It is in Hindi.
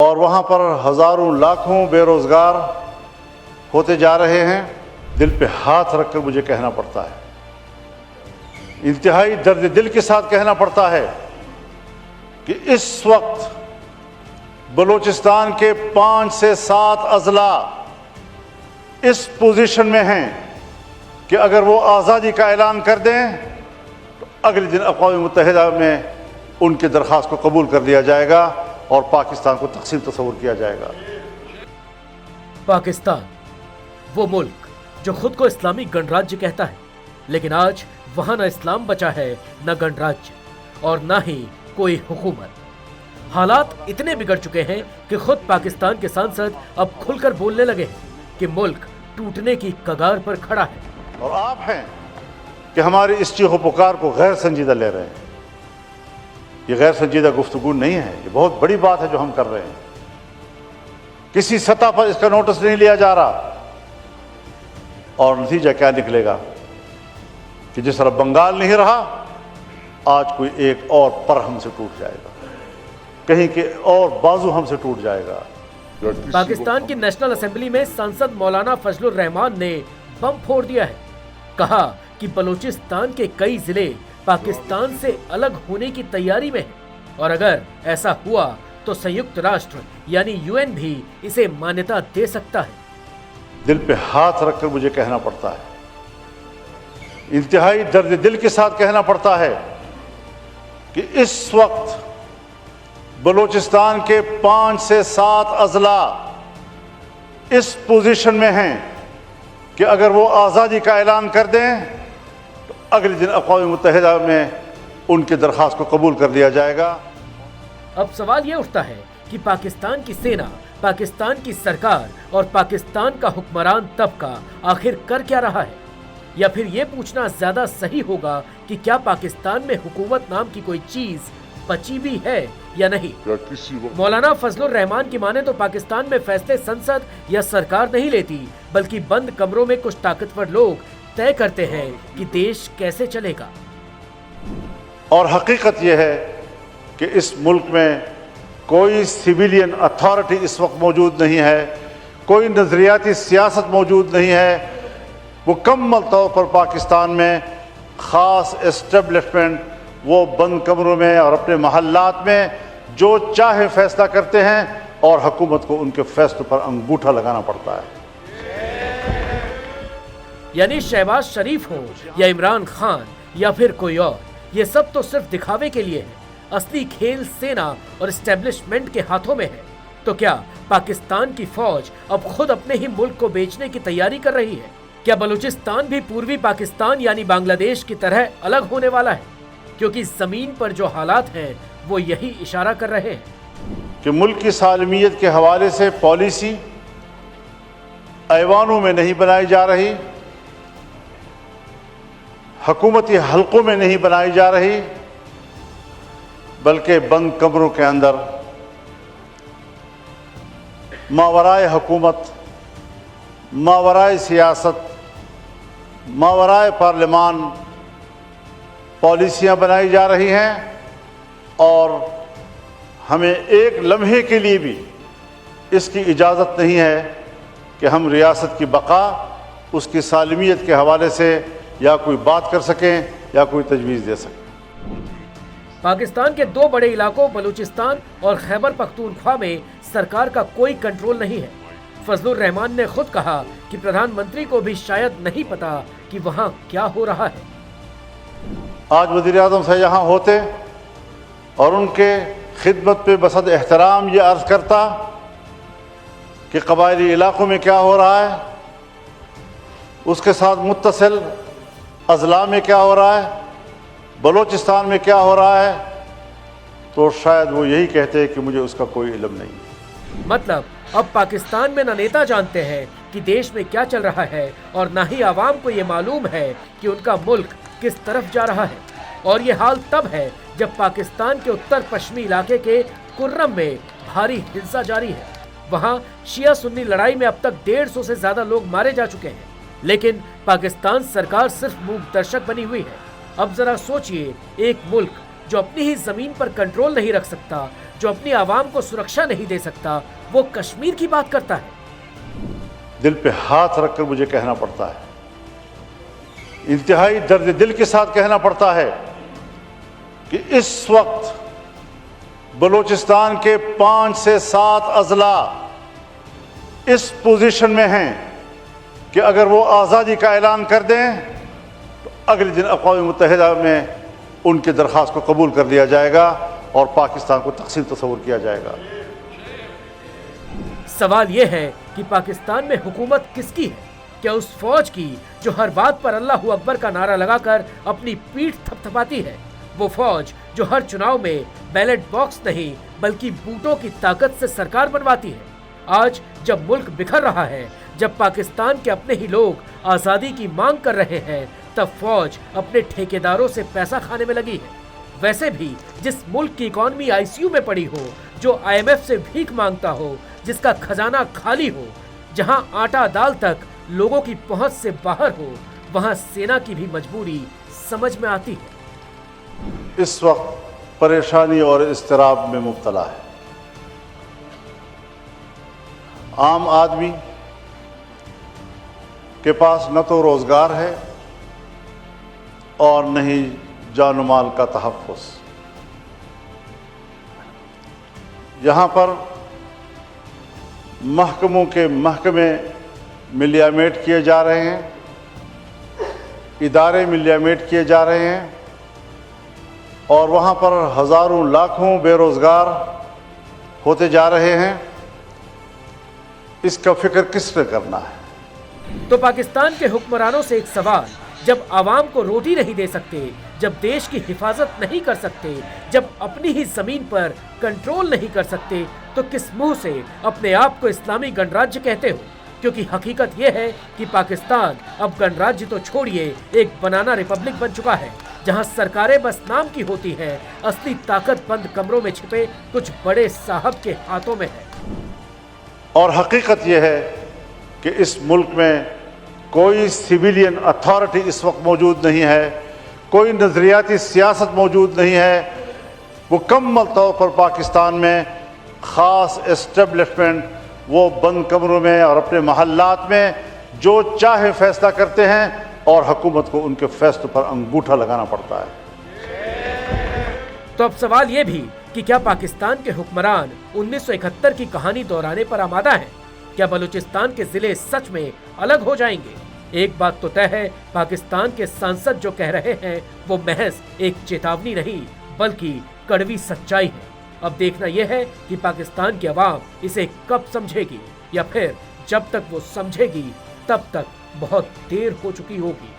और वहाँ पर हज़ारों लाखों बेरोज़गार होते जा रहे हैं। दिल पे हाथ रखकर मुझे कहना पड़ता है, इंतहाई दर्द दिल के साथ कहना पड़ता है कि इस वक्त बलूचिस्तान के 5 से 7 अजला इस पोजीशन में हैं कि अगर वो आज़ादी का ऐलान कर दें तो अगले दिन अक़वाम मुत्तहिदा में उनकी दरख्वास्त को कबूल कर लिया जाएगा और पाकिस्तान को तक़सीम तस्वुर किया जाएगा। पाकिस्तान, वो मुल्क जो खुद को इस्लामी गणराज्य कहता है, लेकिन आज वहां न इस्लाम बचा है, न गणराज्य और न ही कोई हुकूमत। हालात इतने बिगड़ चुके हैं कि खुद पाकिस्तान के सांसद अब खुलकर बोलने लगे हैं कि मुल्क टूटने की कगार पर खड़ा है। और आप हैं कि हमारी इस चीखो पुकार को गैर संजीदा ले रहे हैं। ये गैर संजीदा गुफ्तगू नहीं है, ये बहुत बड़ी बात है जो हम कर रहे हैं। किसी सतह पर इसका नोटिस नहीं लिया जा रहा और नतीजा क्या निकलेगा कि जिस तरह बंगाल नहीं रहा, आज कोई एक और पर हमसे टूट जाएगा, कहीं के और बाजू हमसे टूट जाएगा। पाकिस्तान की नेशनल असेंबली में सांसद मौलाना फजलुर रहमान ने बम फोड़ दिया है। कहा कि बलूचिस्तान के कई जिले पाकिस्तान से अलग होने की तैयारी में हैं और अगर ऐसा हुआ तो संयुक्त राष्ट्र यानी यूएन भी इसे मान्यता दे सकता है। दिल पे हाथ रखकर मुझे कहना पड़ता है, इंतहाई दर्द दिल के साथ कहना पड़ता है कि इस वक्त बलूचिस्तान के 5 से 7 अजला इस पोजीशन में हैं कि अगर वो आज़ादी का ऐलान कर दें तो अगले दिन अक़वाम मुत्तहिदा में उनकी दरख्वास्त को कबूल कर लिया जाएगा। अब सवाल ये उठता है कि पाकिस्तान की सेना, पाकिस्तान की सरकार और पाकिस्तान का हुक्मरान तबका आखिर कर क्या रहा है, या फिर ये पूछना ज्यादा सही होगा कि क्या पाकिस्तान में हुकूमत नाम की कोई चीज बची भी है या नहीं। मौलाना फजलुर रहमान की माने तो पाकिस्तान में फैसले संसद या सरकार नहीं लेती, बल्कि बंद कमरों में कुछ ताकतवर लोग तय करते हैं कि देश कैसे चलेगा। और हकीकत यह है कि इस मुल्क में कोई सिविलियन अथॉरिटी इस वक्त मौजूद नहीं है, कोई नजरियाती सियासत मौजूद नहीं है। मुकम्मल तौर पर पाकिस्तान में ख़ास एस्टेब्लिशमेंट वो बंद कमरों में और अपने महल्लात में जो चाहे फैसला करते हैं और हुकूमत को उनके फैसलों पर अंगूठा लगाना पड़ता है। यानी शहबाज शरीफ हो या इमरान खान या फिर कोई और, ये सब तो सिर्फ दिखावे के लिए है। असली खेल सेना और एस्टेब्लिशमेंट के हाथों में है। तो क्या पाकिस्तान की फौज अब खुद अपने ही मुल्क को बेचने की तैयारी कर रही है? क्या बलूचिस्तान भी पूर्वी पाकिस्तान यानी बांग्लादेश की तरह अलग होने वाला है? क्योंकि जमीन पर जो हालात हैं वो यही इशारा कर रहे हैं कि मुल्क की सालमियत के हवाले से पॉलिसी ऐवानों में नहीं बनाई जा रही, हुकूमती हलकों में नहीं बनाई जा रही, बल्कि बंद कमरों के अंदर मावराए हुकूमत, मावराए सियासत, मावराए पार्लिमान पॉलिसियां बनाई जा रही हैं। और हमें एक लम्हे के लिए भी इसकी इजाज़त नहीं है कि हम रियासत की बका, उसकी सालमियत के हवाले से या कोई बात कर सकें या कोई तजवीज़ दे सकें। पाकिस्तान के 2 बड़े इलाकों बलूचिस्तान और खैबर पख्तूनख्वा में सरकार का कोई कंट्रोल नहीं है। फजलुर रहमान ने खुद कहा कि प्रधानमंत्री को भी शायद नहीं पता कि वहाँ क्या हो रहा है। आज वज़ीर-ए-आज़म से यहाँ होते और उनके खिदमत पे बसद एहतराम ये अर्ज़ करता कि कबायली इलाक़ों में क्या हो रहा है, उसके साथ मुत्तसिल अज़ला में क्या हो रहा है, बलूचिस्तान में क्या हो रहा है, तो शायद वो यही कहते हैं कि मुझे उसका कोई इल्म नहीं। मतलब अब पाकिस्तान में न नेता जानते हैं कि देश में क्या चल रहा है और न ही आवाम को ये मालूम है कि उनका मुल्क किस तरफ जा रहा है। और ये हाल तब है जब पाकिस्तान के उत्तर पश्चिमी इलाके के कुर्रम में भारी हिंसा जारी है। वहाँ शिया सुन्नी लड़ाई में अब तक 150 से ज्यादा लोग मारे जा चुके हैं, लेकिन पाकिस्तान सरकार सिर्फ मूक दर्शक बनी हुई है। अब जरा सोचिए, एक मुल्क जो अपनी ही जमीन पर कंट्रोल नहीं रख सकता, जो अपनी आवाम को सुरक्षा नहीं दे सकता, वो कश्मीर की बात करता है। दिल पे हाथ रखकर मुझे कहना पड़ता है, इंतहाई दर्द दिल के साथ कहना पड़ता है कि इस वक्त बलूचिस्तान के 5 से 7 अजला इस पोजीशन में हैं कि अगर वो आज़ादी का ऐलान कर दें तो अगले दिन अक़वाम मुत्तहिदा में उनकी दरख्वास्त को कबूल कर लिया जाएगा और पाकिस्तान को तक़सीम तस्वुर किया जाएगा। सवाल यह है कि पाकिस्तान में हुकूमत किसकी है? क्या उस फौज की जो हर बात पर अल्लाह अकबर का नारा लगाकर अपनी पीठ थपथपाती है? वो फौज जो हर चुनाव में बैलेट बॉक्स नहीं बल्कि बूटों की ताकत से सरकार बनवाती है? आज जब मुल्क बिखर रहा है, जब पाकिस्तान के अपने ही लोग आजादी की मांग कर रहे हैं, तब फौज अपने ठेकेदारों से पैसा खाने में लगी है। वैसे भी जिस मुल्क की इकॉनमी आईसीयू में पड़ी हो, जो IMF से भीख मांगता हो, जिसका खजाना खाली हो, जहां आटा दाल तक लोगों की पहुंच से बाहर हो, वहां सेना की भी मजबूरी समझ में आती है। इस वक्त परेशानी और इज़्तिराब में मुब्तला है। आम आदमी के पास न तो रोजगार है और न ही जान माल का तहफ़्फ़ुज़। यहाँ पर महकमों के महकमे मिलियामेट किए जा रहे हैं, इदारे मिलियामेट किए जा रहे हैं और वहाँ पर हज़ारों लाखों बेरोज़गार होते जा रहे हैं। इसका फिक्र किसने करना है? तो पाकिस्तान के हुक्मरानों से एक सवाल, जब आवाम को रोटी नहीं दे सकते, जब देश की हिफाजत नहीं कर सकते, जब अपनी ही जमीन पर कंट्रोल नहीं कर सकते, तो किस मुंह से अपने आप को इस्लामी गणराज्य कहते हो? क्योंकि हकीकत यह है कि पाकिस्तान अब गणराज्य तो छोड़िए, एक बनाना रिपब्लिक बन चुका है, जहां सरकारें बस नाम की होती हैं, असली ताकत बंद कमरों में छिपे कुछ बड़े साहब के हाथों में है। और हकीकत यह है कि इस मुल्क में कोई सिविलियन अथॉरिटी इस वक्त मौजूद नहीं है, कोई नज़रियाती सियासत मौजूद नहीं है। मुकम्मल तौर पर पाकिस्तान में ख़ास एस्टेब्लिशमेंट वो बंद कमरों में और अपने महल्लात में जो चाहे फैसला करते हैं और हुकूमत को उनके फैसलों पर अंगूठा लगाना पड़ता है। तो अब सवाल ये भी कि क्या पाकिस्तान के हुक्मरान 1971 की कहानी दोहराने पर आमादा हैं? क्या बलूचिस्तान के जिले सच में अलग हो जाएंगे? एक बात तो तय है, पाकिस्तान के सांसद जो कह रहे हैं वो महज एक चेतावनी नहीं बल्कि कड़वी सच्चाई है। अब देखना यह है कि पाकिस्तान की आवाम इसे कब समझेगी, या फिर जब तक वो समझेगी तब तक बहुत देर हो चुकी होगी।